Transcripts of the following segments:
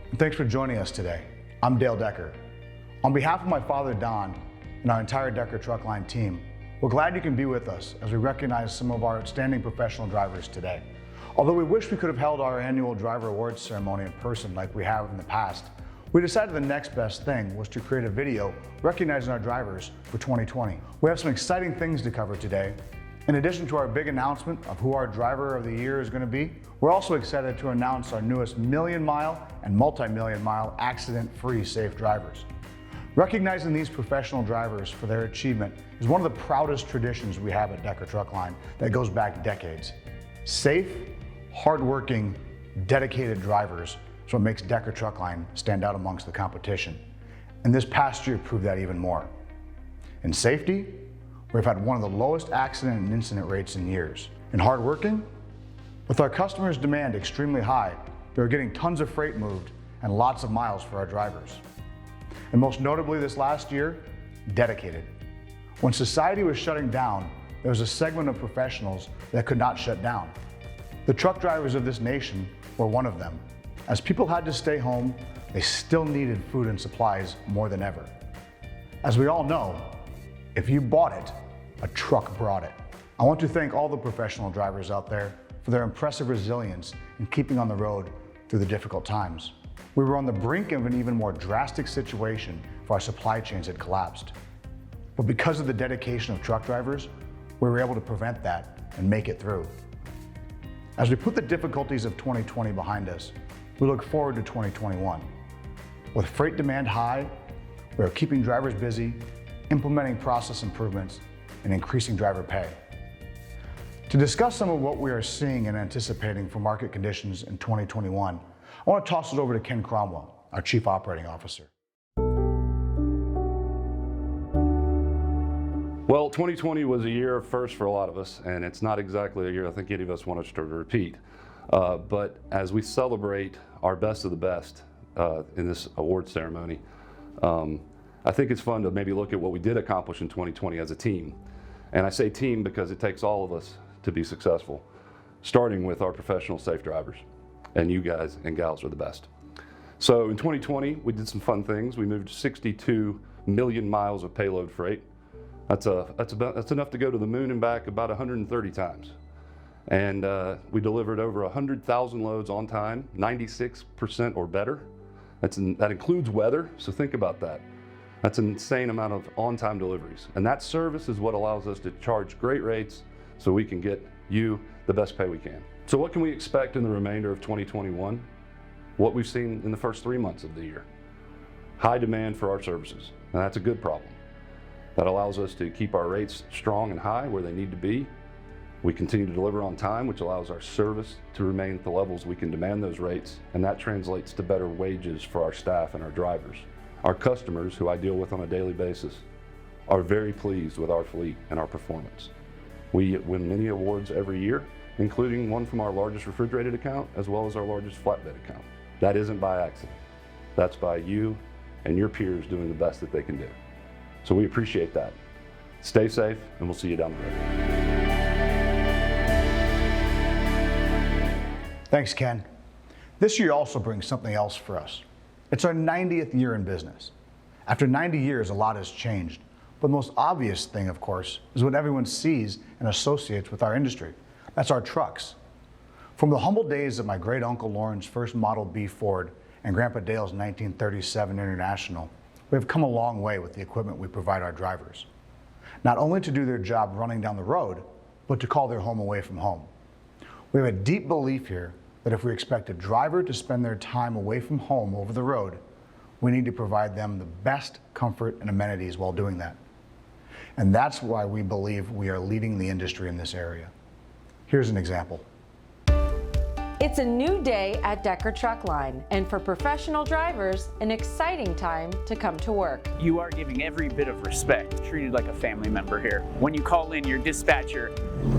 and thanks for joining us today. I'm Dale Decker. On behalf of my father, Don, and our entire Decker Truck Line team, we're glad you can be with us as we recognize some of our outstanding professional drivers today. Although we wish we could have held our annual driver awards ceremony in person like we have in the past, we decided the next best thing was to create a video recognizing our drivers for 2020. We have some exciting things to cover today. In addition to our big announcement of who our driver of the year is going to be, we're also excited to announce our newest million-mile and multi-million-mile accident-free safe drivers. Recognizing these professional drivers for their achievement is one of the proudest traditions we have at Decker Truck Line that goes back decades. Safe, hardworking, dedicated drivers is what makes Decker Truck Line stand out amongst the competition. And this past year proved that even more. In safety, we've had one of the lowest accident and incident rates in years. In hardworking, with our customers' demand extremely high, we are getting tons of freight moved and lots of miles for our drivers. And most notably this last year, dedicated. When society was shutting down, there was a segment of professionals that could not shut down. The truck drivers of this nation were one of them. As people had to stay home, they still needed food and supplies more than ever. As we all know, if you bought it, a truck brought it. I want to thank all the professional drivers out there for their impressive resilience in keeping on the road through the difficult times. We were on the brink of an even more drastic situation if our supply chains had collapsed. But because of the dedication of truck drivers, we were able to prevent that and make it through. As we put the difficulties of 2020 behind us, we look forward to 2021. With freight demand high, we are keeping drivers busy, implementing process improvements, and increasing driver pay. To discuss some of what we are seeing and anticipating for market conditions in 2021, I want to toss it over to Ken Cromwell, our Chief Operating Officer. Well, 2020 was a year of first for a lot of us, and it's not exactly a year I think any of us want us to repeat. But as we celebrate our best of the best in this award ceremony, I think it's fun to maybe look at what we did accomplish in 2020 as a team. And I say team because it takes all of us to be successful, starting with our professional safe drivers. And you guys and gals are the best. So in 2020, we did some fun things. We moved 62 million miles of payload freight. That's enough to go to the moon and back about 130 times. And we delivered over 100,000 loads on time, 96% or better. That includes weather, so think about that. That's an insane amount of on-time deliveries. And that service is what allows us to charge great rates so we can get you the best pay we can. So what can we expect in the remainder of 2021? What we've seen in the first 3 months of the year. High demand for our services, and that's a good problem. That allows us to keep our rates strong and high where they need to be. We continue to deliver on time, which allows our service to remain at the levels we can demand those rates, and that translates to better wages for our staff and our drivers. Our customers, who I deal with on a daily basis, are very pleased with our fleet and our performance. We win many awards every year, including one from our largest refrigerated account as well as our largest flatbed account. That isn't by accident. That's by you and your peers doing the best that they can do. So we appreciate that. Stay safe, and we'll see you down the road. Thanks, Ken. This year also brings something else for us. It's our 90th year in business. After 90 years, a lot has changed. But the most obvious thing, of course, is what everyone sees and associates with our industry. That's our trucks. From the humble days of my great uncle Lauren's first Model B Ford and Grandpa Dale's 1937 International, we have come a long way with the equipment we provide our drivers. Not only to do their job running down the road, but to call their home away from home. We have a deep belief here that if we expect a driver to spend their time away from home over the road, we need to provide them the best comfort and amenities while doing that. And that's why we believe we are leading the industry in this area. Here's an example. It's a new day at Decker Truck Line, and for professional drivers, an exciting time to come to work. You are giving every bit of respect, treated like a family member here. When you call in, your dispatcher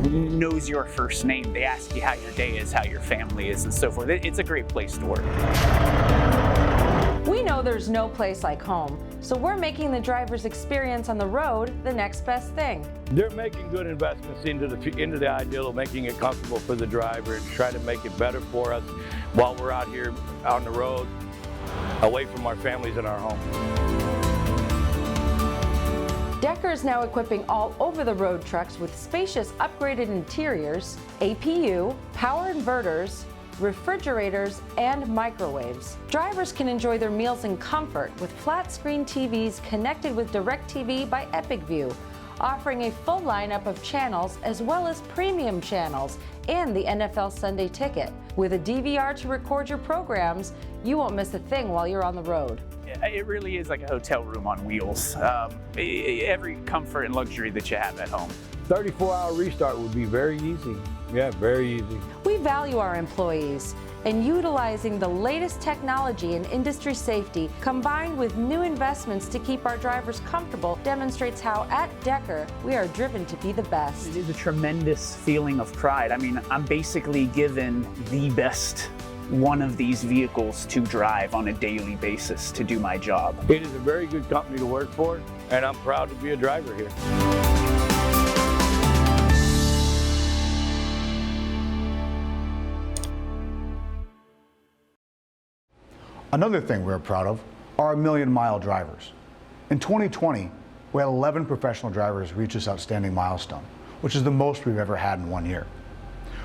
knows your first name. They ask you how your day is, how your family is, and so forth. It's a great place to work. We know there's no place like home, so we're making the driver's experience on the road the next best thing. They're making good investments into the ideal of making it comfortable for the driver and try to make it better for us while we're out here on the road. away from our families and our home. Decker is now equipping all over-the-road trucks with spacious upgraded interiors, APU, power inverters, refrigerators, and microwaves. Drivers can enjoy their meals in comfort with flat-screen TVs connected with DirecTV by EpicView, offering a full lineup of channels as well as premium channels and the NFL Sunday Ticket. With a DVR to record your programs, you won't miss a thing while you're on the road. It really is like a hotel room on wheels. Every comfort and luxury that you have at home. 34-hour restart would be very easy. Yeah, very easy. We value our employees, and utilizing the latest technology in industry safety combined with new investments to keep our drivers comfortable demonstrates how at Decker we are driven to be the best. It is a tremendous feeling of pride. I mean, I'm basically given the best one of these vehicles to drive on a daily basis to do my job. It is a very good company to work for, and I'm proud to be a driver here. Another thing we're proud of are our million-mile drivers. In 2020, we had 11 professional drivers reach this outstanding milestone, which is the most we've ever had in 1 year.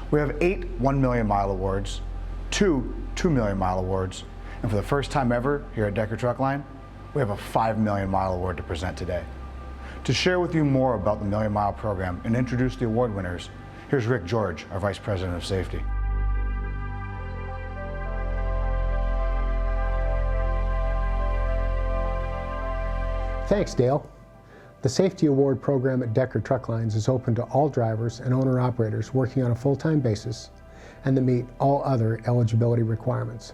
We have 8 1 million mile awards, 2 2 million mile awards, and for the first time ever here at Decker Truck Line, we have a 5 million mile award to present today. To share with you more about the Million Mile program and introduce the award winners, here's Rick George, our Vice President of Safety. Thanks, Dale. The Safety Award program at Decker Truck Lines is open to all drivers and owner-operators working on a full-time basis and that meet all other eligibility requirements.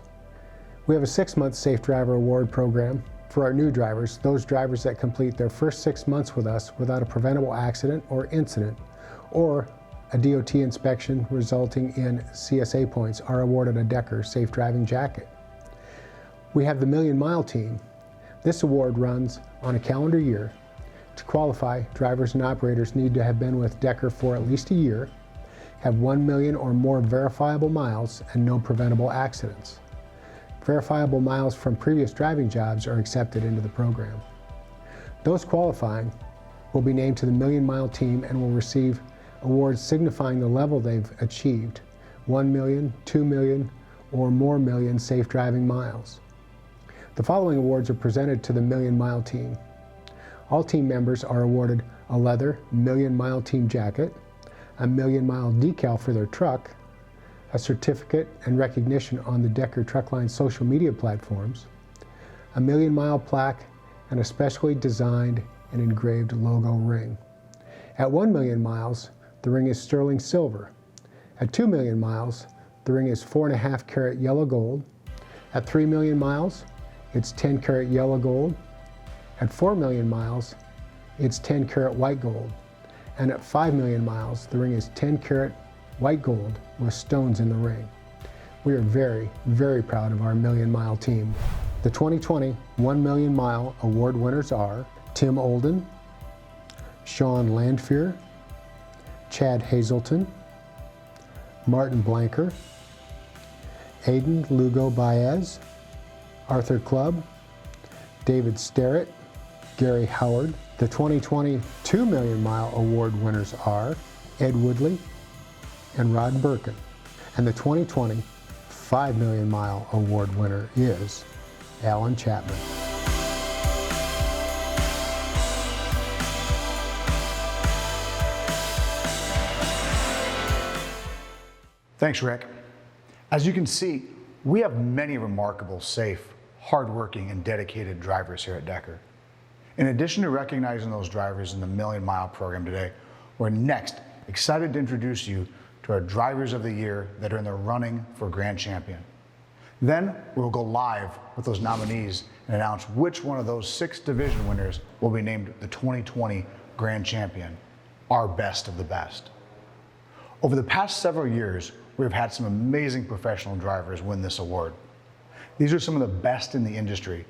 We have a 6-month Safe Driver Award program for our new drivers. Those drivers that complete their first 6 months with us without a preventable accident or incident or a DOT inspection resulting in CSA points are awarded a Decker Safe Driving Jacket. We have the Million Mile Team. This award runs on a calendar year. To qualify, drivers and operators need to have been with Decker for at least a year, have 1 million or more verifiable miles, and no preventable accidents. Verifiable miles from previous driving jobs are accepted into the program. Those qualifying will be named to the Million Mile Team and will receive awards signifying the level they've achieved, 1 million, 2 million, or more million safe driving miles. The following awards are presented to the Million Mile Team. All team members are awarded a leather Million Mile Team jacket, a Million Mile decal for their truck, a certificate and recognition on the Decker Truck Line social media platforms, a Million Mile plaque, and a specially designed and engraved logo ring. At 1 million miles, the ring is sterling silver. At 2 million miles, the ring is 4.5 karat yellow gold. At 3 million miles, it's 10 karat yellow gold. At 4 million miles, it's 10 karat white gold. And at 5 million miles, the ring is 10 karat white gold with stones in the ring. We are very, very proud of our Million Mile Team. The 2020 1 Million Mile Award winners are Tim Olden, Sean Landfear, Chad Hazelton, Martin Blanker, Aiden Lugo Baez, Arthur Clubb, David Sterrett, Gary Howard. The 2020 2 Million Mile Award winners are Ed Woodley and Rod Birkin. And the 2020 5 Million Mile Award winner is Alan Chapman. Thanks, Rick. As you can see, we have many remarkable, safe, hardworking, and dedicated drivers here at Decker. In addition to recognizing those drivers in the Million Mile program today, we're next excited to introduce you to our Drivers of the Year that are in the running for Grand Champion. Then we'll go live with those nominees and announce which one of those 6 division winners will be named the 2020 Grand Champion, our best of the best. Over the past several years, we've had some amazing professional drivers win this award. These are some of the best in the industry,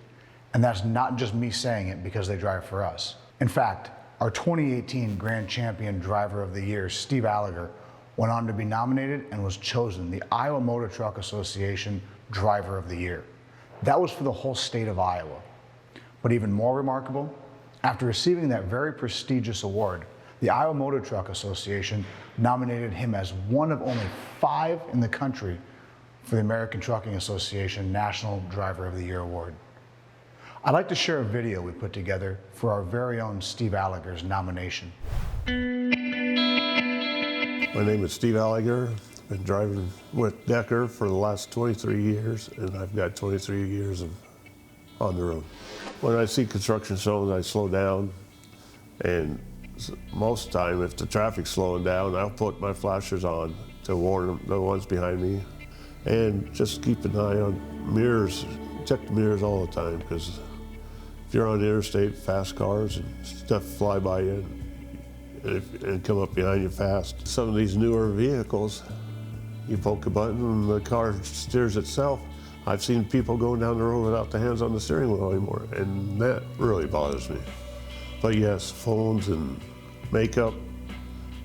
and that's not just me saying it because they drive for us. In fact, our 2018 Grand Champion Driver of the Year, Steve Alliger, went on to be nominated and was chosen the Iowa Motor Truck Association Driver of the Year. That was for the whole state of Iowa. But even more remarkable, after receiving that very prestigious award, the Iowa Motor Truck Association nominated him as one of only 5 in the country for the American Trucking Association National Driver of the Year Award. I'd like to share a video we put together for our very own Steve Alliger's nomination. My name is Steve Alliger. I've been driving with Decker for the last 23 years, and I've got 23 years on the road. When I see construction zones, I slow down, and most of the time, if the traffic's slowing down, I'll put my flashers on to warn the ones behind me, and just keep an eye on mirrors. Check the mirrors all the time, because if you're on the interstate, fast cars and stuff fly by you and come up behind you fast. Some of these newer vehicles, you poke a button and the car steers itself. I've seen people going down the road without the hands on the steering wheel anymore, and that really bothers me. But yes, phones and makeup,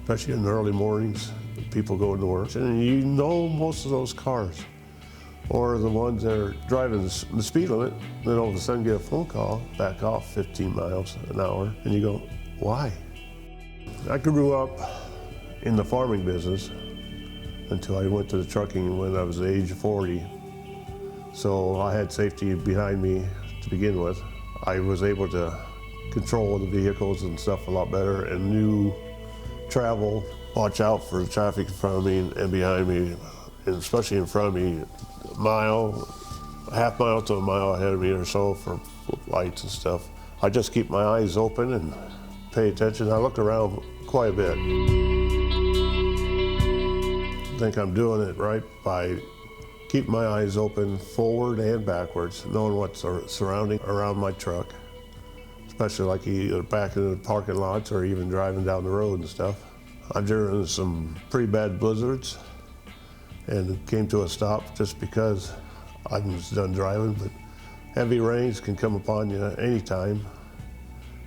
especially in the early mornings, people going to work. And you know most of those cars, or the ones that are driving the speed limit, then all of a sudden get a phone call, back off 15 miles an hour, and you go, why? I grew up in the farming business until I went to the trucking when I was the age of 40. So I had safety behind me to begin with. I was able to control the vehicles and stuff a lot better and knew travel, watch out for the traffic in front of me and behind me, and especially in front of me, a mile, half mile to a mile ahead of me or so for lights and stuff. I just keep my eyes open and pay attention. I look around quite a bit. I think I'm doing it right by keeping my eyes open forward and backwards, knowing what's surrounding around my truck, especially like either back in the parking lots or even driving down the road and stuff. I've driven some pretty bad blizzards and came to a stop just because I was done driving, but heavy rains can come upon you anytime,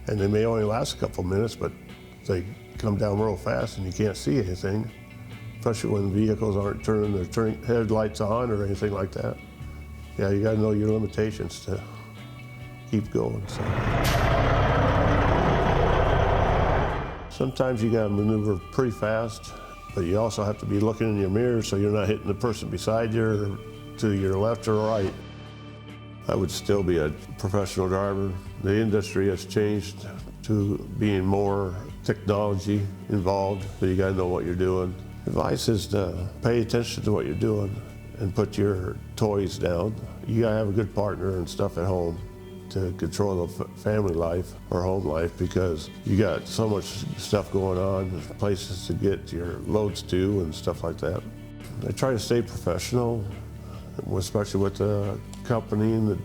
and they may only last a couple minutes, but they come down real fast and you can't see anything, especially when vehicles aren't turning their headlights on or anything like that. Yeah, you gotta know your limitations to keep going. So. Sometimes you gotta maneuver pretty fast, but you also have to be looking in your mirror so you're not hitting the person beside you or to your left or right. I would still be a professional driver. The industry has changed to being more technology involved, but you gotta know what you're doing. Advice is to pay attention to what you're doing and put your toys down. You gotta have a good partner and stuff at home to control the family life or home life, because you got so much stuff going on, places to get your loads to and stuff like that. I try to stay professional, especially with the company and the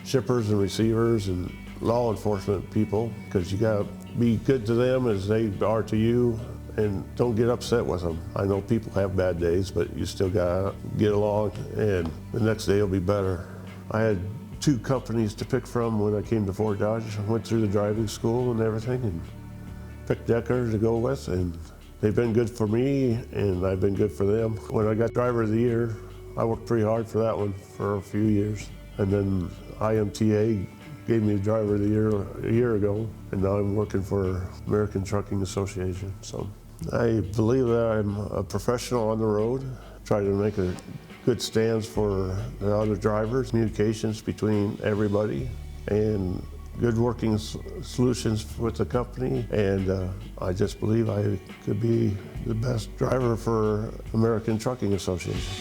shippers and receivers and law enforcement people, because you gotta be good to them as they are to you, and don't get upset with them. I know people have bad days, but you still gotta get along, and the next day will be better. I had 2 companies to pick from when I came to Fort Dodge. I went through the driving school and everything and picked Decker to go with, and they've been good for me and I've been good for them. When I got Driver of the Year, I worked pretty hard for that one for a few years, and then IMTA gave me Driver of the Year a year ago, and now I'm working for American Trucking Association. So I believe that I'm a professional on the road, try to make a good stands for the other drivers, communications between everybody, and good working solutions with the company. And I just believe I could be the best driver for American Trucking Association.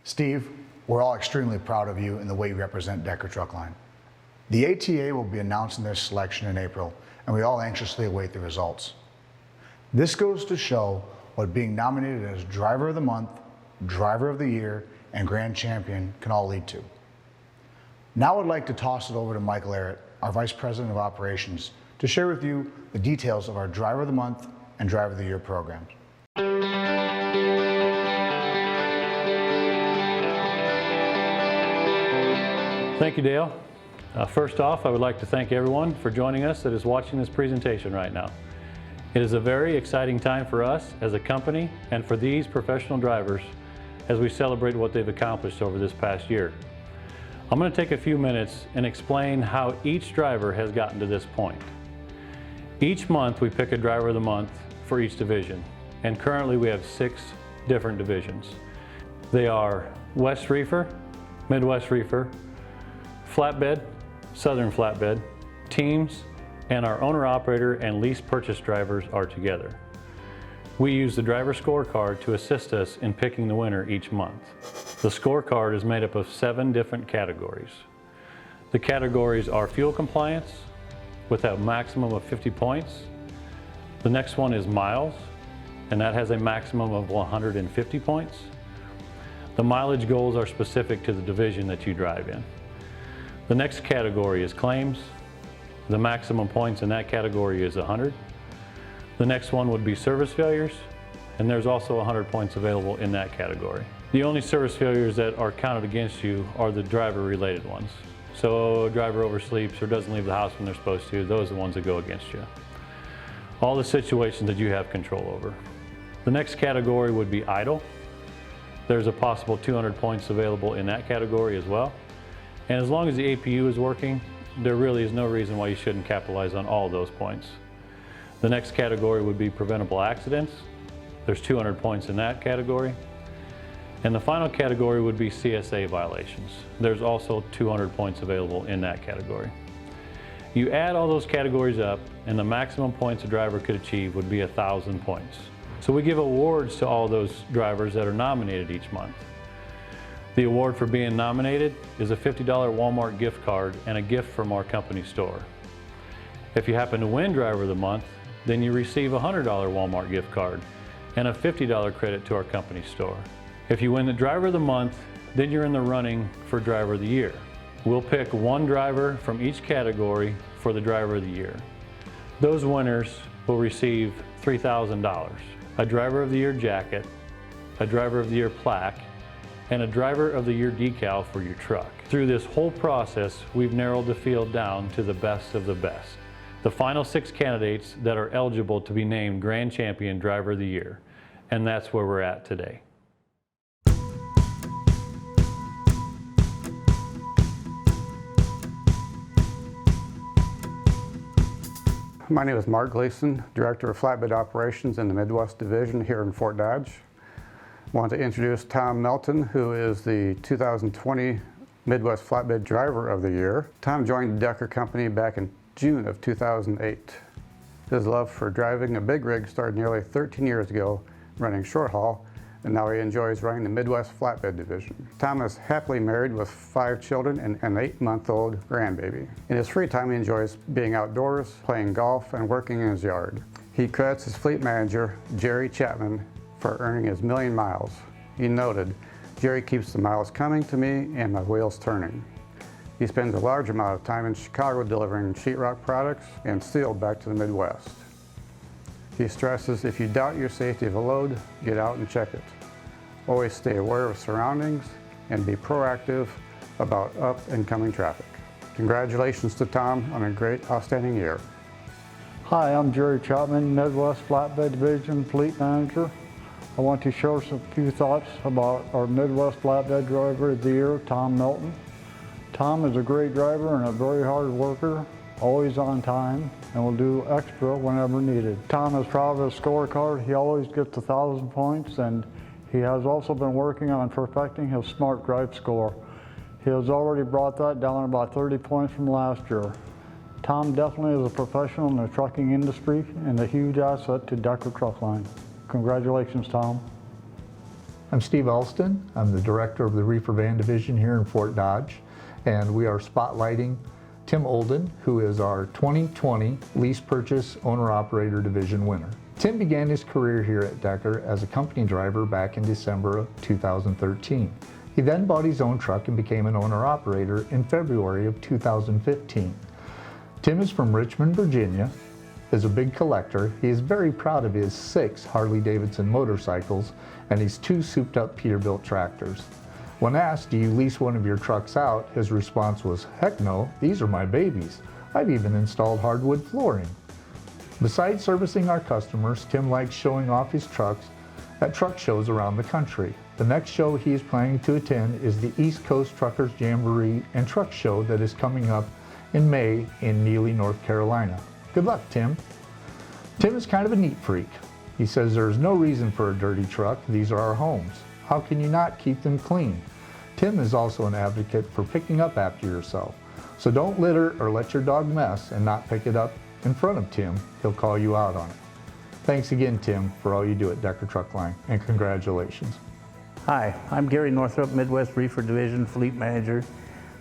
Steve, we're all extremely proud of you and the way you represent Decker Truck Line. The ATA will be announcing their selection in April, and we all anxiously await the results. This goes to show what being nominated as Driver of the Month, Driver of the Year, and Grand Champion can all lead to. Now I'd like to toss it over to Mike Larrett, our Vice President of Operations, to share with you the details of our Driver of the Month and Driver of the Year programs. Thank you, Dale. First off, I would like to thank everyone for joining us that is watching this presentation right now. It is a very exciting time for us as a company and for these professional drivers as we celebrate what they've accomplished over this past year. I'm going to take a few minutes and explain how each driver has gotten to this point. Each month we pick a driver of the month for each division, and currently we have 6 different divisions. They are West Reefer, Midwest Reefer, Flatbed, Southern Flatbed, Teams, and our owner-operator and lease purchase drivers are together. We use the driver scorecard to assist us in picking the winner each month. The scorecard is made up of 7 different categories. The categories are fuel compliance with a maximum of 50 points. The next one is miles, and that has a maximum of 150 points. The mileage goals are specific to the division that you drive in. The next category is claims. The maximum points in that category is 100. The next one would be service failures, and there's also 100 points available in that category. The only service failures that are counted against you are the driver-related ones. So a driver oversleeps or doesn't leave the house when they're supposed to, those are the ones that go against you. All the situations that you have control over. The next category would be idle. There's a possible 200 points available in that category as well. And as long as the APU is working, there really is no reason why you shouldn't capitalize on all of those points. The next category would be preventable accidents. There's 200 points in that category. And the final category would be CSA violations. There's also 200 points available in that category. You add all those categories up, and the maximum points a driver could achieve would be 1,000 points. So we give awards to all those drivers that are nominated each month. The award for being nominated is a $50 Walmart gift card and a gift from our company store. If you happen to win Driver of the Month, then you receive a $100 Walmart gift card and a $50 credit to our company store. If you win the Driver of the Month, then you're in the running for Driver of the Year. We'll pick one driver from each category for the Driver of the Year. Those winners will receive $3,000, a Driver of the Year jacket, a Driver of the Year plaque, and a Driver of the Year decal for your truck. Through this whole process, we've narrowed the field down to the best of the best. The final 6 candidates that are eligible to be named Grand Champion Driver of the Year, and that's where we're at today. My name is Mark Gleason, Director of Flatbed Operations in the Midwest Division here in Fort Dodge. I want to introduce Tom Melton, who is the 2020 Midwest Flatbed Driver of the Year. Tom joined the Decker Company back in June of 2008. His love for driving a big rig started nearly 13 years ago, running short haul, and now he enjoys running the Midwest Flatbed Division. Tom is happily married with 5 children and an 8-month-old grandbaby. In his free time, he enjoys being outdoors, playing golf, and working in his yard. He credits his fleet manager, Jerry Chapman, for earning his 1,000,000 miles. He noted, "Jerry keeps the miles coming to me and my wheels turning." He spends a large amount of time in Chicago delivering sheetrock products and steel back to the Midwest. He stresses, if you doubt your safety of a load, get out and check it. Always stay aware of surroundings and be proactive about up and coming traffic. Congratulations to Tom on a great, outstanding year. Hi, I'm Jerry Chapman, Midwest Flatbed Division Fleet Manager. I want to share some few thoughts about our Midwest Flatbed Driver of the Year, Tom Melton. Tom is a great driver and a very hard worker, always on time, and will do extra whenever needed. Tom is proud of his scorecard. He always gets 1,000 points, and he has also been working on perfecting his Smart Drive score. He has already brought that down about 30 points from last year. Tom definitely is a professional in the trucking industry and a huge asset to Decker Truck Line. Congratulations, Tom. I'm Steve Alston. I'm the director of the Reefer Van Division here in Fort Dodge, and we are spotlighting Tim Olden, who is our 2020 Lease Purchase Owner-Operator Division winner. Tim began his career here at Decker as a company driver back in December of 2013. He then bought his own truck and became an owner-operator in February of 2015. Tim is from Richmond, Virginia, is a big collector. He is very proud of his 6 Harley-Davidson motorcycles and his 2 souped-up Peterbilt tractors. When asked, do you lease one of your trucks out, his response was, heck no, these are my babies. I've even installed hardwood flooring. Besides servicing our customers, Tim likes showing off his trucks at truck shows around the country. The next show he is planning to attend is the East Coast Truckers Jamboree and Truck Show that is coming up in May in Neely, North Carolina. Good luck, Tim. Tim is kind of a neat freak. He says there's no reason for a dirty truck. These are our homes. How can you not keep them clean? Tim is also an advocate for picking up after yourself. So don't litter or let your dog mess and not pick it up in front of Tim. He'll call you out on it. Thanks again, Tim, for all you do at Decker Truck Line, and congratulations. Hi, I'm Gary Northrup, Midwest Reefer Division Fleet Manager.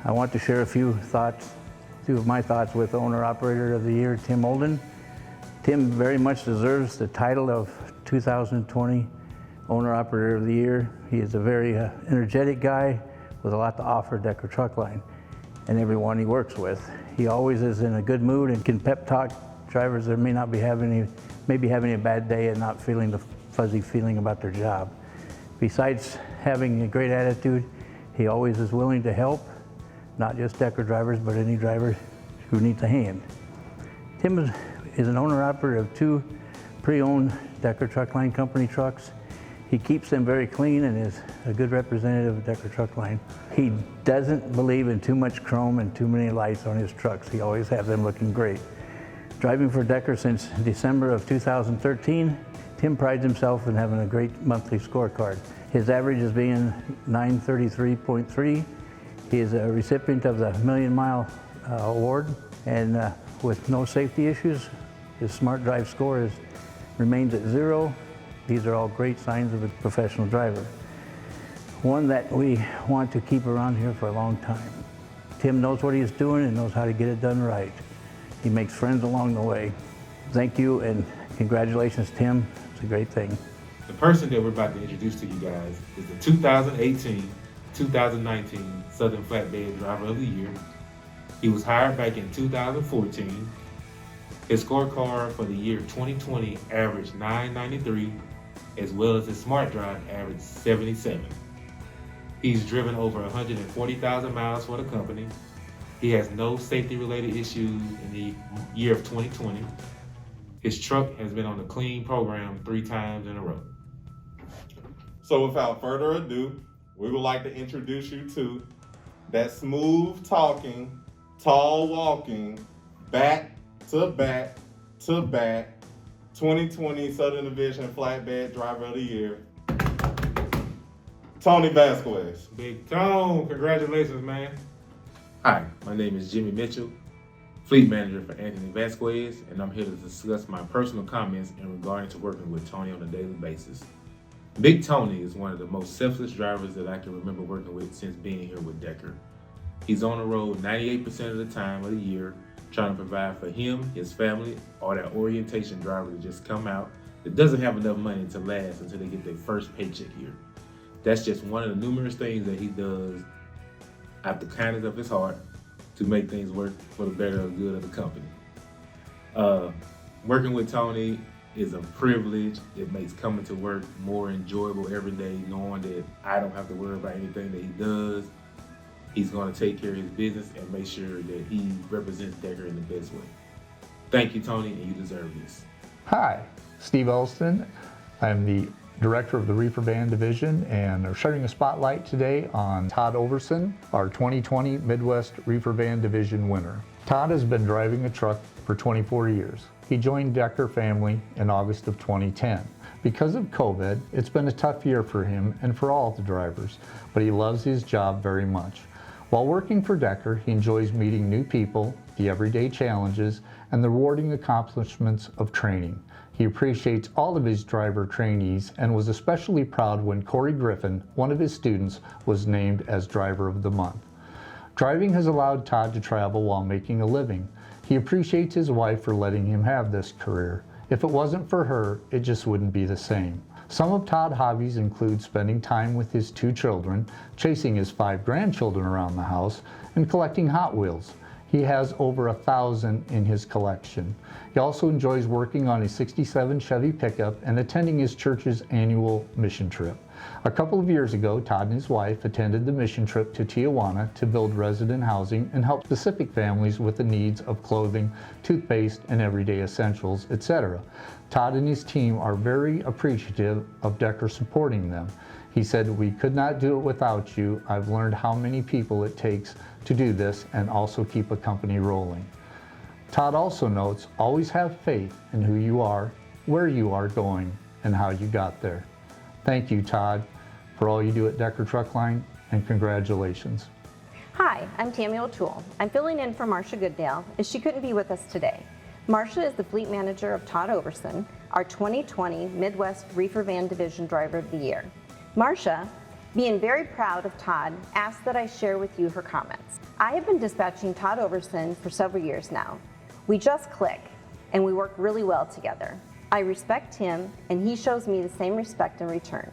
I want to share a few of my thoughts with Owner Operator of the Year, Tim Olden. Tim very much deserves the title of 2020 Owner Operator of the Year. He is a very energetic guy with a lot to offer Decker Truck Line and everyone he works with. He always is in a good mood and can pep talk drivers that may be having a bad day and not feeling the fuzzy feeling about their job. Besides having a great attitude, he always is willing to help, not just Decker drivers, but any driver who needs a hand. Tim is an owner-operator of 2 pre-owned Decker Truck Line Company trucks. He keeps them very clean and is a good representative of Decker Truck Line. He doesn't believe in too much chrome and too many lights on his trucks. He always has them looking great. Driving for Decker since December of 2013, Tim prides himself in having a great monthly scorecard. His average is being 933.3. He is a recipient of the Million Mile Award, and with no safety issues, his Smart Drive score remains at 0. These are all great signs of a professional driver. One that we want to keep around here for a long time. Tim knows what he's doing and knows how to get it done right. He makes friends along the way. Thank you and congratulations, Tim. It's a great thing. The person that we're about to introduce to you guys is the 2018-2019 Southern Flatbed Driver of the Year. He was hired back in 2014. His scorecard for the year 2020 averaged 993, as well as his Smart Drive averaged 77. He's driven over 140,000 miles for the company. He has no safety-related issues in the year of 2020. His truck has been on the clean program 3 times in a row. So without further ado, we would like to introduce you to that smooth talking, tall walking, back to back 2020 Southern Division Flatbed Driver of the Year, Tony Vasquez. Big Tone, congratulations, man. Hi, my name is Jimmy Mitchell, Fleet Manager for Anthony Vasquez, and I'm here to discuss my personal comments in regarding to working with Tony on a daily basis. Big Tony is one of the most selfless drivers that I can remember working with since being here with Decker. He's on the road 98% of the time of the year, trying to provide for him, his family, or that orientation driver that just come out that doesn't have enough money to last until they get their first paycheck here. That's just one of the numerous things that he does out the kindness of his heart to make things work for the better and good of the company. Working with Tony is a privilege. It makes coming to work more enjoyable every day, knowing that I don't have to worry about anything that he does. He's going to take care of his business and make sure that he represents Decker in the best way. Thank you, Tony, and you deserve this. Hi, Steve Elston. I'm the Director of the Reefer Van Division, and we're shedding a spotlight today on Todd Overson, our 2020 Midwest Reefer Van Division winner. Todd has been driving a truck for 24 years. He joined Decker family in August of 2010. Because of COVID, it's been a tough year for him and for all the drivers, but he loves his job very much. While working for Decker, he enjoys meeting new people, the everyday challenges, and the rewarding accomplishments of training. He appreciates all of his driver trainees and was especially proud when Corey Griffin, one of his students, was named as Driver of the Month. Driving has allowed Todd to travel while making a living. He appreciates his wife for letting him have this career. If it wasn't for her, it just wouldn't be the same. Some of Todd's hobbies include spending time with his 2 children, chasing his 5 grandchildren around the house, and collecting Hot Wheels. He He has over 1,000 in his collection. He also enjoys working on a 67 Chevy pickup and attending his church's annual mission trip. A couple of years ago, Todd and his wife attended the mission trip to Tijuana to build resident housing and help specific families with the needs of clothing, toothpaste, and everyday essentials, etc. Todd and his team are very appreciative of Decker supporting them. He said, "We could not do it without you. I've learned how many people it takes to do this and also keep a company rolling." Todd also notes, always have faith in who you are, where you are going, and how you got there. Thank you, Todd, for all you do at Decker Truck Line, and congratulations. Hi, I'm Tammy O'Toole. I'm filling in for Marcia Goodale as she couldn't be with us today. Marcia is the fleet manager of Todd Overson, our 2020 Midwest Reefer Van Division Driver of the Year. Marcia, being very proud of Todd, asked that I share with you her comments. I have been dispatching Todd Overson for several years now. We just click, and we work really well together. I respect him, and he shows me the same respect in return.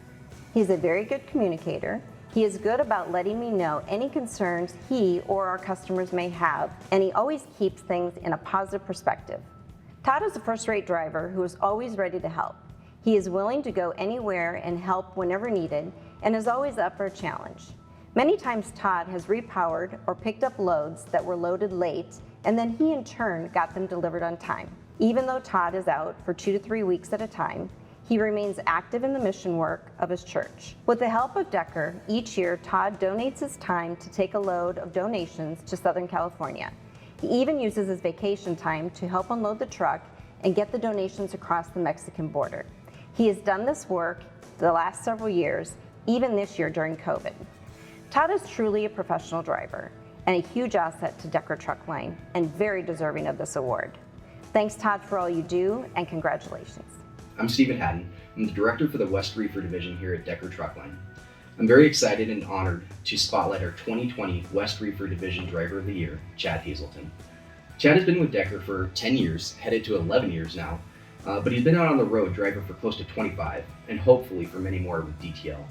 He's a very good communicator. He is good about letting me know any concerns he or our customers may have, and he always keeps things in a positive perspective. Todd is a first-rate driver who is always ready to help. He is willing to go anywhere and help whenever needed, and is always up for a challenge. Many times Todd has repowered or picked up loads that were loaded late, and then he in turn got them delivered on time. Even though Todd is out for 2 to 3 weeks at a time, he remains active in the mission work of his church. With the help of Decker, each year Todd donates his time to take a load of donations to Southern California. He even uses his vacation time to help unload the truck and get the donations across the Mexican border. He has done this work the last several years, even this year during COVID. Todd is truly a professional driver and a huge asset to Decker Truck Line and very deserving of this award. Thanks, Todd, for all you do, and congratulations. I'm Stephen Haddon. I'm the director for the West Reefer Division here at Decker Truck Line. I'm very excited and honored to spotlight our 2020 West Reefer Division Driver of the Year, Chad Hazelton. Chad has been with Decker for 10 years, headed to 11 years now, but he's been out on the road driving for close to 25, and hopefully for many more with DTL.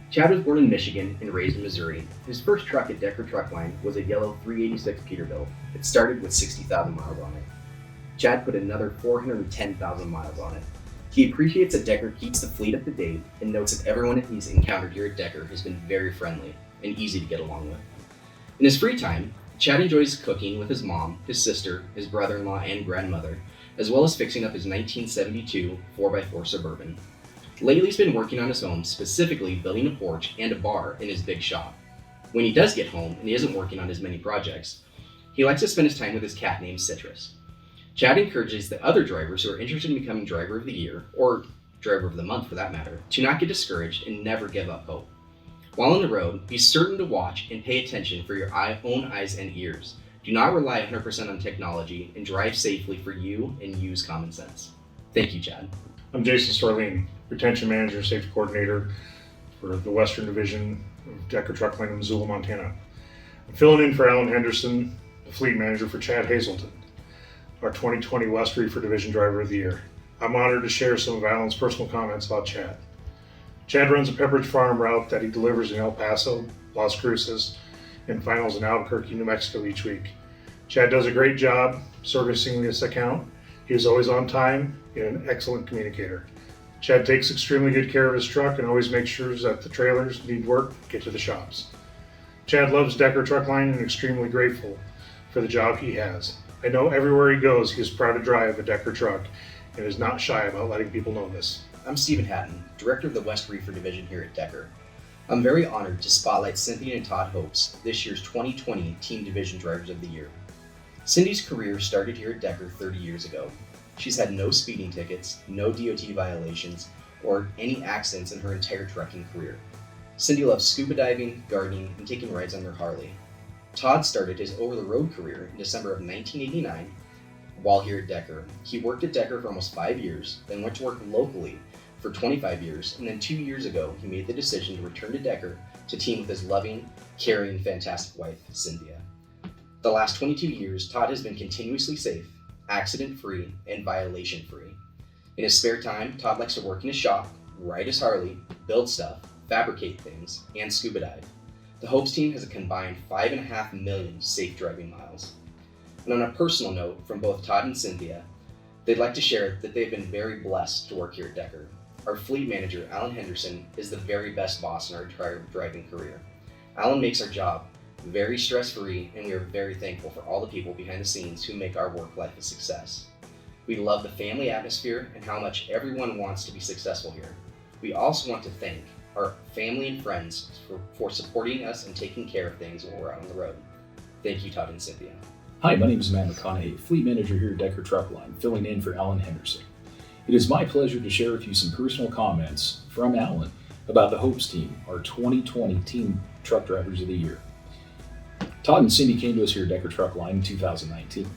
Chad was born in Michigan and raised in Missouri. His first truck at Decker Truck Line was a yellow 386 Peterbilt. It started with 60,000 miles on it. Chad put another 410,000 miles on it. He appreciates that Decker keeps the fleet up to date and notes that everyone that he's encountered here at Decker has been very friendly and easy to get along with. In his free time, Chad enjoys cooking with his mom, his sister, his brother-in-law, and grandmother, as well as fixing up his 1972 4x4 Suburban. Lately he's been working on his home, specifically building a porch and a bar in his big shop. When he does get home and he isn't working on his many projects, he likes to spend his time with his cat named Citrus. Chad encourages the other drivers who are interested in becoming Driver of the Year, or Driver of the Month for that matter, to not get discouraged and never give up hope. While on the road, be certain to watch and pay attention for your own eyes and ears. Do not rely 100% on technology and drive safely for you and use common sense. Thank you, Chad. I'm Jason Storlene, Retention Manager, Safety Coordinator for the Western Division of Decker Truck Line in Missoula, Montana. I'm filling in for Alan Henderson, the Fleet Manager for Chad Hazelton, our 2020 West Reefer Division Driver of the Year. I'm honored to share some of Alan's personal comments about Chad. Chad runs a Pepperidge Farm route that he delivers in El Paso, Las Cruces, and finals in Albuquerque, New Mexico each week. Chad does a great job servicing this account. He is always on time and an excellent communicator. Chad takes extremely good care of his truck and always makes sure that the trailers need work get to the shops. Chad loves Decker Truck Line and extremely grateful for the job he has. I know everywhere he goes, he is proud to drive a Decker truck and is not shy about letting people know this. I'm Stephen Haddon, Director of the West Reefer Division here at Decker. I'm very honored to spotlight Cynthia and Todd Hopes, this year's 2020 Team Division Drivers of the Year. Cindy's career started here at Decker 30 years ago. She's had no speeding tickets, no DOT violations, or any accidents in her entire trucking career. Cindy loves scuba diving, gardening, and taking rides on her Harley. Todd started his over-the-road career in December of 1989 while here at Decker. He worked at Decker for almost 5 years, then went to work locally for 25 years, and then 2 years ago, he made the decision to return to Decker to team with his loving, caring, fantastic wife, Cynthia. The last 22 years, Todd has been continuously safe, accident-free, and violation-free. In his spare time, Todd likes to work in his shop, ride his Harley, build stuff, fabricate things, and scuba dive. The Hopes team has a combined 5.5 million safe driving miles. And on a personal note, from both Todd and Cynthia, they'd like to share that they've been very blessed to work here at Decker. Our fleet manager, Alan Henderson, is the very best boss in our driving career. Alan makes our job very stress-free, and we are very thankful for all the people behind the scenes who make our work life a success. We love the family atmosphere and how much everyone wants to be successful here. We also want to thank our family and friends for supporting us and taking care of things when we're out on the road. Thank you, Todd and Cynthia. Hi, my name is Matt McConaughey, Fleet Manager here at Decker Truck Line, filling in for Alan Henderson. It is my pleasure to share with you some personal comments from Alan about the Hopes team, our 2020 Team Truck Drivers of the Year. Todd and Cindy came to us here at Decker Truck Line in 2019.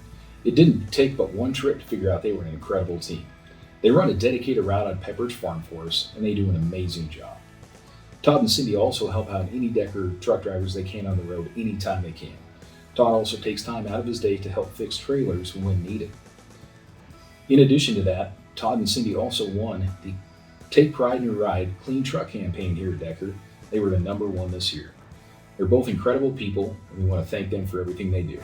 It didn't take but one trip to figure out they were an incredible team. They run a dedicated route on Pepperidge Farm for us, and they do an amazing job. Todd and Cindy also help out any Decker truck drivers they can on the road anytime they can. Todd also takes time out of his day to help fix trailers when needed. In addition to that, Todd and Cindy also won the Take Pride in Your Ride Clean Truck campaign here at Decker. They were the #1 this year. They're both incredible people, and we want to thank them for everything they do.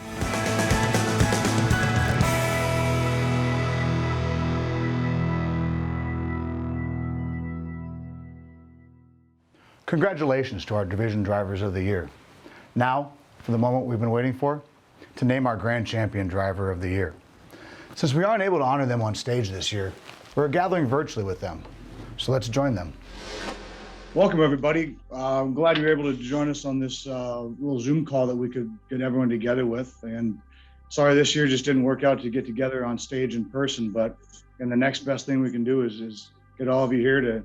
Congratulations to our Division Drivers of the Year. Now, for the moment we've been waiting for, to name our Grand Champion Driver of the Year. Since we aren't able to honor them on stage this year, we're gathering virtually with them. So let's join them. Welcome, everybody. I'm glad you're able to join us on this little Zoom call that we could get everyone together with. And sorry this year just didn't work out to get together on stage in person, but and the next best thing we can do is get all of you here to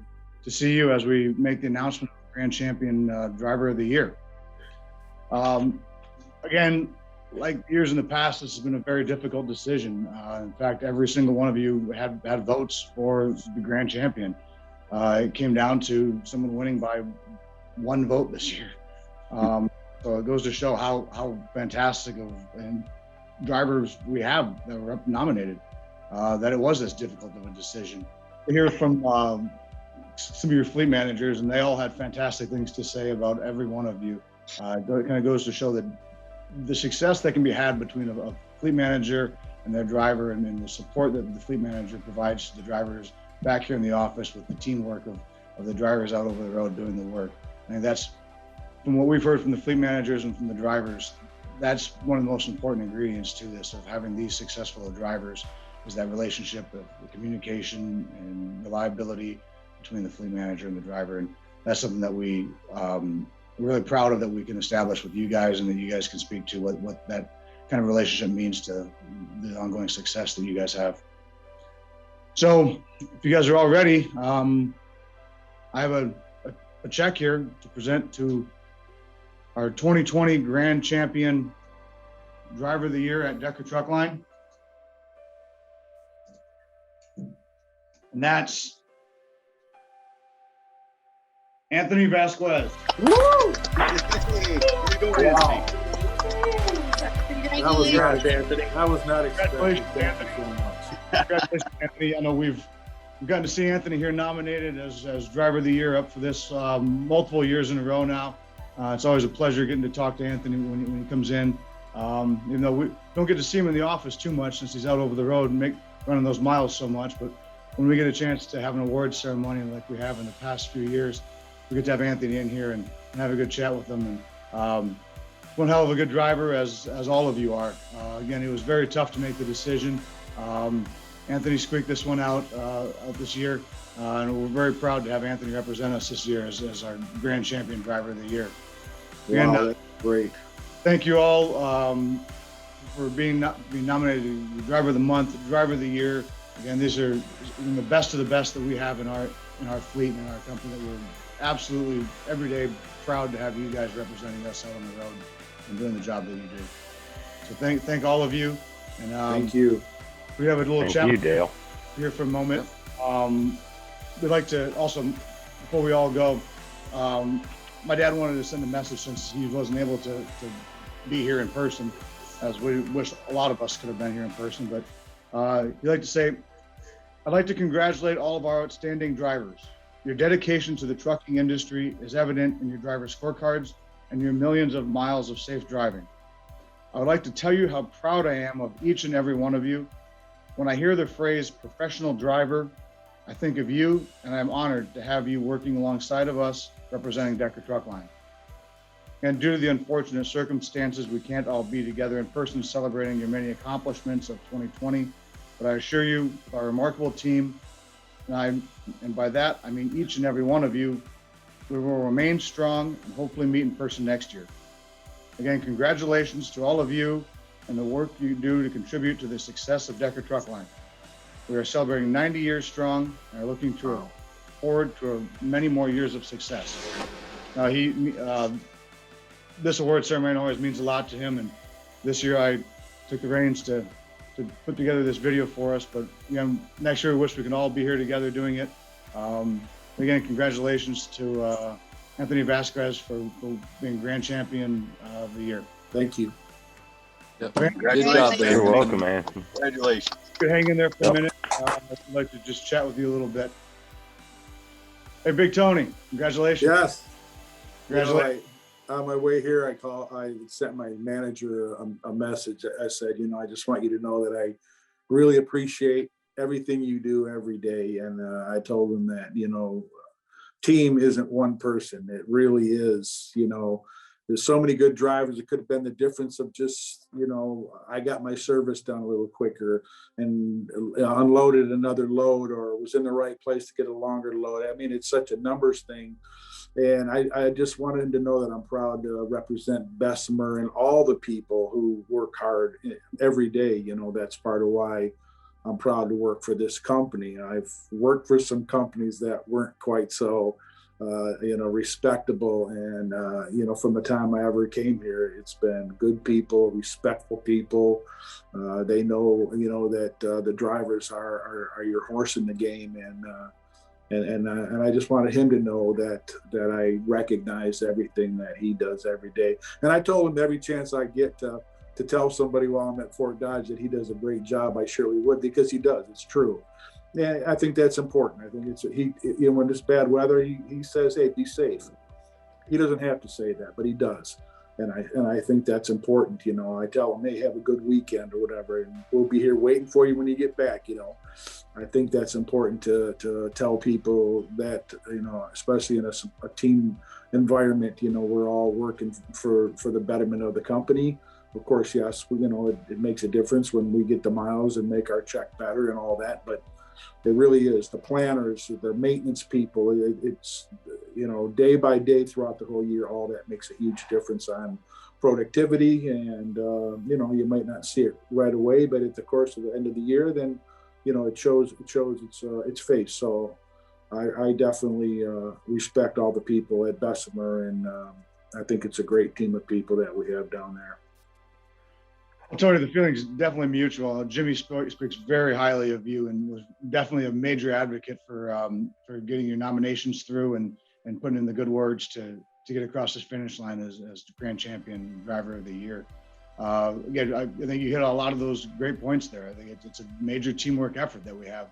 see you as we make the announcement of Grand Champion Driver of the Year. Again, like years in the past, this has been a very difficult decision. In fact, every single one of you had votes for the Grand Champion. It came down to someone winning by 1 vote this year. So it goes to show how fantastic of drivers we have that were nominated, that it was this difficult of a decision. We hear from some of your fleet managers, and they all had fantastic things to say about every one of you. It kind of goes to show that the success that can be had between a fleet manager and their driver, and the support that the fleet manager provides to the drivers back here in the office with the teamwork of the drivers out over the road doing the work. I think that's, from what we've heard from the fleet managers and from the drivers, that's one of the most important ingredients to this, of having these successful drivers, is that relationship of the communication and reliability between the fleet manager and the driver. And that's something that we're really proud of, that we can establish with you guys, and that you guys can speak to what that kind of relationship means to the ongoing success that you guys have. So if you guys are all ready, I have a check here to present to our 2020 Grand Champion Driver of the Year at Decker Truck Line. And that's Anthony Vasquez. Woo! Wow. That was not Anthony. That was not expected. Thank you so much. Congratulations, Anthony. I know we've gotten to see Anthony here nominated as Driver of the Year up for this multiple years in a row now. It's always a pleasure getting to talk to Anthony when he comes in. Even though we don't get to see him in the office too much since he's out over the road and running those miles so much, but when we get a chance to have an awards ceremony like we have in the past few years, we get to have Anthony in here and have a good chat with him. And one hell of a good driver, as all of you are. Again, it was very tough to make the decision. Anthony squeaked this one out this year, and we're very proud to have Anthony represent us this year as our Grand Champion Driver of the Year. Wow, And, that's great. Thank you all for being nominated the Driver of the Month, Driver of the Year. Again, these are the best of the best that we have in our fleet and in our company, that we're absolutely every day proud to have you guys representing us out on the road and doing the job that you do. So thank all of you. And Thank you. we have a little Thank chat you, Dale. here for a moment. We'd like to also, before we all go, my dad wanted to send a message since he wasn't able to be here in person, as we wish a lot of us could have been here in person. But he'd like to say, I'd like to congratulate all of our outstanding drivers. Your dedication to the trucking industry is evident in your driver scorecards and your millions of miles of safe driving. I would like to tell you how proud I am of each and every one of you. When I hear the phrase professional driver, I think of you, and I'm honored to have you working alongside of us representing Decker Truck Line. And due to the unfortunate circumstances, we can't all be together in person celebrating your many accomplishments of 2020, but I assure you, with our remarkable team, and by that, I mean each and every one of you, we will remain strong and hopefully meet in person next year. Again, congratulations to all of you and the work you do to contribute to the success of Decker Truck Line. We are celebrating 90 years strong and are looking forward to many more years of success. Now, this award ceremony always means a lot to him, and this year I took the reins to put together this video for us, but next year we wish we can all be here together doing it. Again, congratulations to Anthony Vasquez for being Grand Champion of the Year. Thank you. Yep. Good job, man. You're welcome, man. Congratulations. You hang in there for a minute. I'd like to just chat with you a little bit. Hey, Big Tony, congratulations. Yes. Congratulations. On my way here, I sent my manager a message. I said, I just want you to know that I really appreciate everything you do every day. And I told him that, team isn't one person. It really is, there's so many good drivers. It could have been the difference of just, I got my service done a little quicker and unloaded another load or was in the right place to get a longer load. I mean, it's such a numbers thing. And I just wanted him to know that I'm proud to represent Bessemer and all the people who work hard every day. That's part of why I'm proud to work for this company. I've worked for some companies that weren't quite so, respectable. And, from the time I ever came here, it's been good people, respectful people. They know, that the drivers are your horse in the game. And I just wanted him to know that I recognize everything that he does every day. And I told him every chance I get to tell somebody while I'm at Fort Dodge that he does a great job, I surely would, because he does. It's true. Yeah, I think that's important. I think when there's bad weather, he says, "Hey, be safe." He doesn't have to say that, but he does. And I think that's important. I tell him, "Hey, have a good weekend," or whatever, and we'll be here waiting for you when you get back. I think that's important to tell people that, especially in a team environment, we're all working for the betterment of the company. Of course, yes, it makes a difference when we get the miles and make our check better and all that, but it really is the planners, the maintenance people. It's, day by day throughout the whole year, all that makes a huge difference on productivity. And, you might not see it right away, but at the course of the end of the year, then, it shows its face. So I definitely respect all the people at Bessemer, and I think it's a great team of people that we have down there. Well, Tony, the feeling is definitely mutual. Jimmy speaks very highly of you and was definitely a major advocate for getting your nominations through and putting in the good words to get across this finish line as the Grand Champion Driver of the Year. Again, I think you hit a lot of those great points there. I think it's a major teamwork effort that we have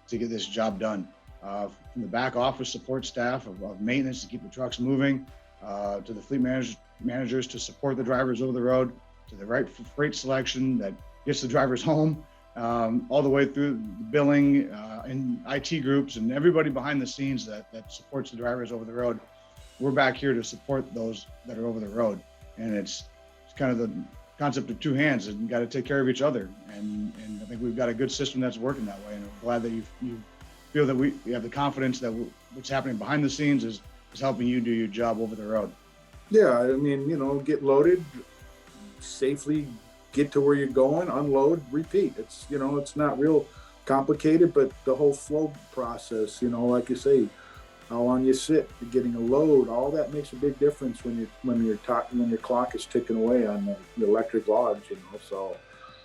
to get this job done. From the back office support staff of maintenance to keep the trucks moving, to the fleet managers to support the drivers over the road, to the right freight selection that gets the drivers home, all the way through the billing and IT groups and everybody behind the scenes that supports the drivers over the road. We're back here to support those that are over the road. And it's kind of the concept of two hands, and you got to take care of each other. And I think we've got a good system that's working that way. And I'm glad that you feel that we have the confidence that what's happening behind the scenes is helping you do your job over the road. Yeah, I mean, get loaded, safely get to where you're going, unload, repeat. It's, it's not real complicated, but the whole flow process, like you say, how long you sit, getting a load, all that makes a big difference when your clock is ticking away on the electric logs, So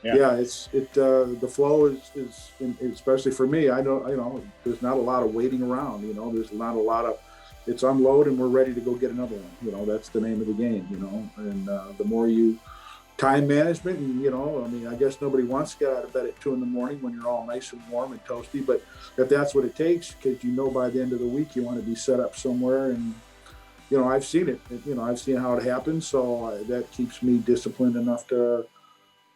the flow is especially for me. I know, there's not a lot of waiting around. There's not a lot of. It's unload and we're ready to go get another one. That's the name of the game. And the more you time management, and I guess nobody wants to get out of bed at 2 a.m. when you're all nice and warm and toasty, but if that's what it takes, because by the end of the week you want to be set up somewhere and you know, I've seen it. You know, I've seen how it happens, so that keeps me disciplined enough to,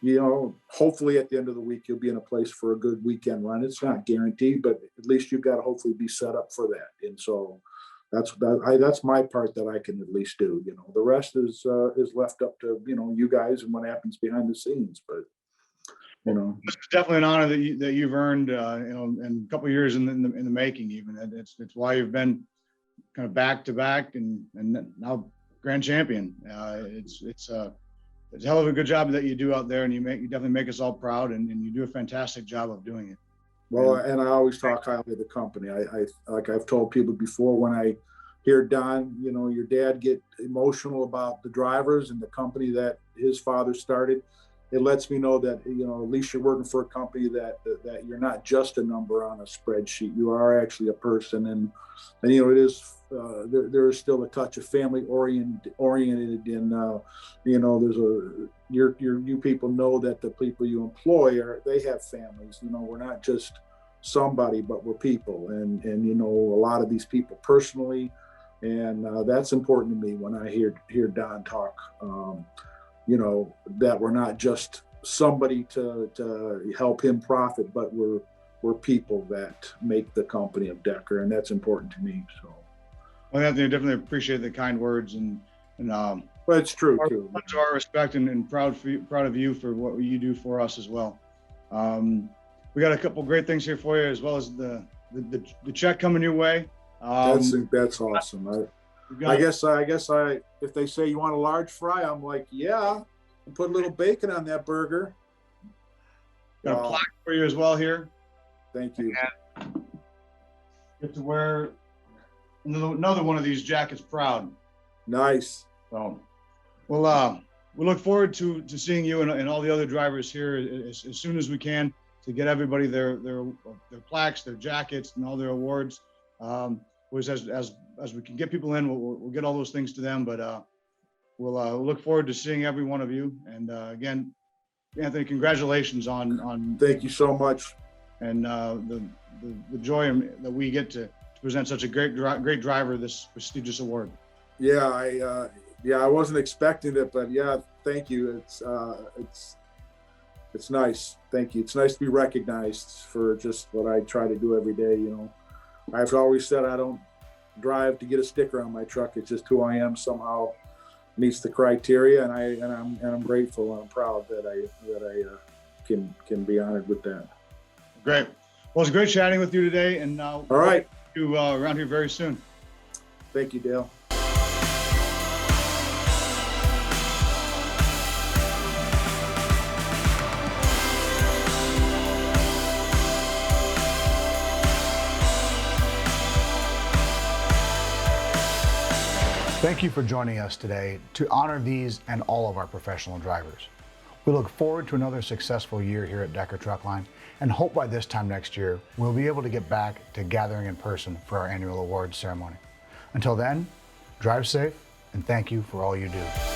you know, hopefully at the end of the week you'll be in a place for a good weekend run. It's not guaranteed, but at least you've got to hopefully be set up for that. And so that's my part that I can at least do. You know, the rest is left up to, you know, you guys and what happens behind the scenes. But you know, it's definitely an honor that you've earned, you know, in a couple of years in the making. Even it's why you've been kind of back to back and now grand champion. It's a hell of a good job that you do out there, and you definitely make us all proud, and you do a fantastic job of doing it. Well, and I always talk highly of the company. I like I've told people before, when I hear Don, you know, your dad get emotional about the drivers and the company that his father started, it lets me know that, you know, at least you're working for a company that you're not just a number on a spreadsheet. You are actually a person, and you know, it is there is still a touch of family oriented, and you know, there's you people know that the people you employ they have families. You know, we're not just somebody, but we're people, and you know, a lot of these people personally, and that's important to me when I hear Don talk. You know, that we're not just somebody to help him profit, but we're people that make the company of Decker, and that's important to me. So, well, Anthony, I definitely appreciate the kind words, and well, it's true too. To our respect and proud of you for what you do for us as well. We got a couple great things here for you, as well as the check coming your way. That's awesome. I guess if they say you want a large fry, I'm like, yeah, and put a little bacon on that burger. Got a plaque for you as well here. Thank you. And get to wear another one of these jackets proud. Nice. So, well, we look forward to seeing you and all the other drivers here as soon as we can, to get everybody their plaques, their jackets, and all their awards. As we can get people in, we'll get all those things to them. But we'll look forward to seeing every one of you. And again, Anthony, congratulations on. Thank you so much. And the joy that we get to present such a great driver this prestigious award. Yeah, I wasn't expecting it, but yeah, thank you. It's nice. Thank you. It's nice to be recognized for just what I try to do every day. You know, I've always said I don't drive to get a sticker on my truck. It's just who I am. Somehow meets the criteria, and I'm grateful and I'm proud that I can be honored with that. Great. Well, it's great chatting with you today, and all right, you around here very soon. Thank you, Dale. Thank you for joining us today to honor these and all of our professional drivers. We look forward to another successful year here at Decker Truckline, and hope by this time next year we'll be able to get back to gathering in person for our annual awards ceremony. Until then, drive safe, and thank you for all you do.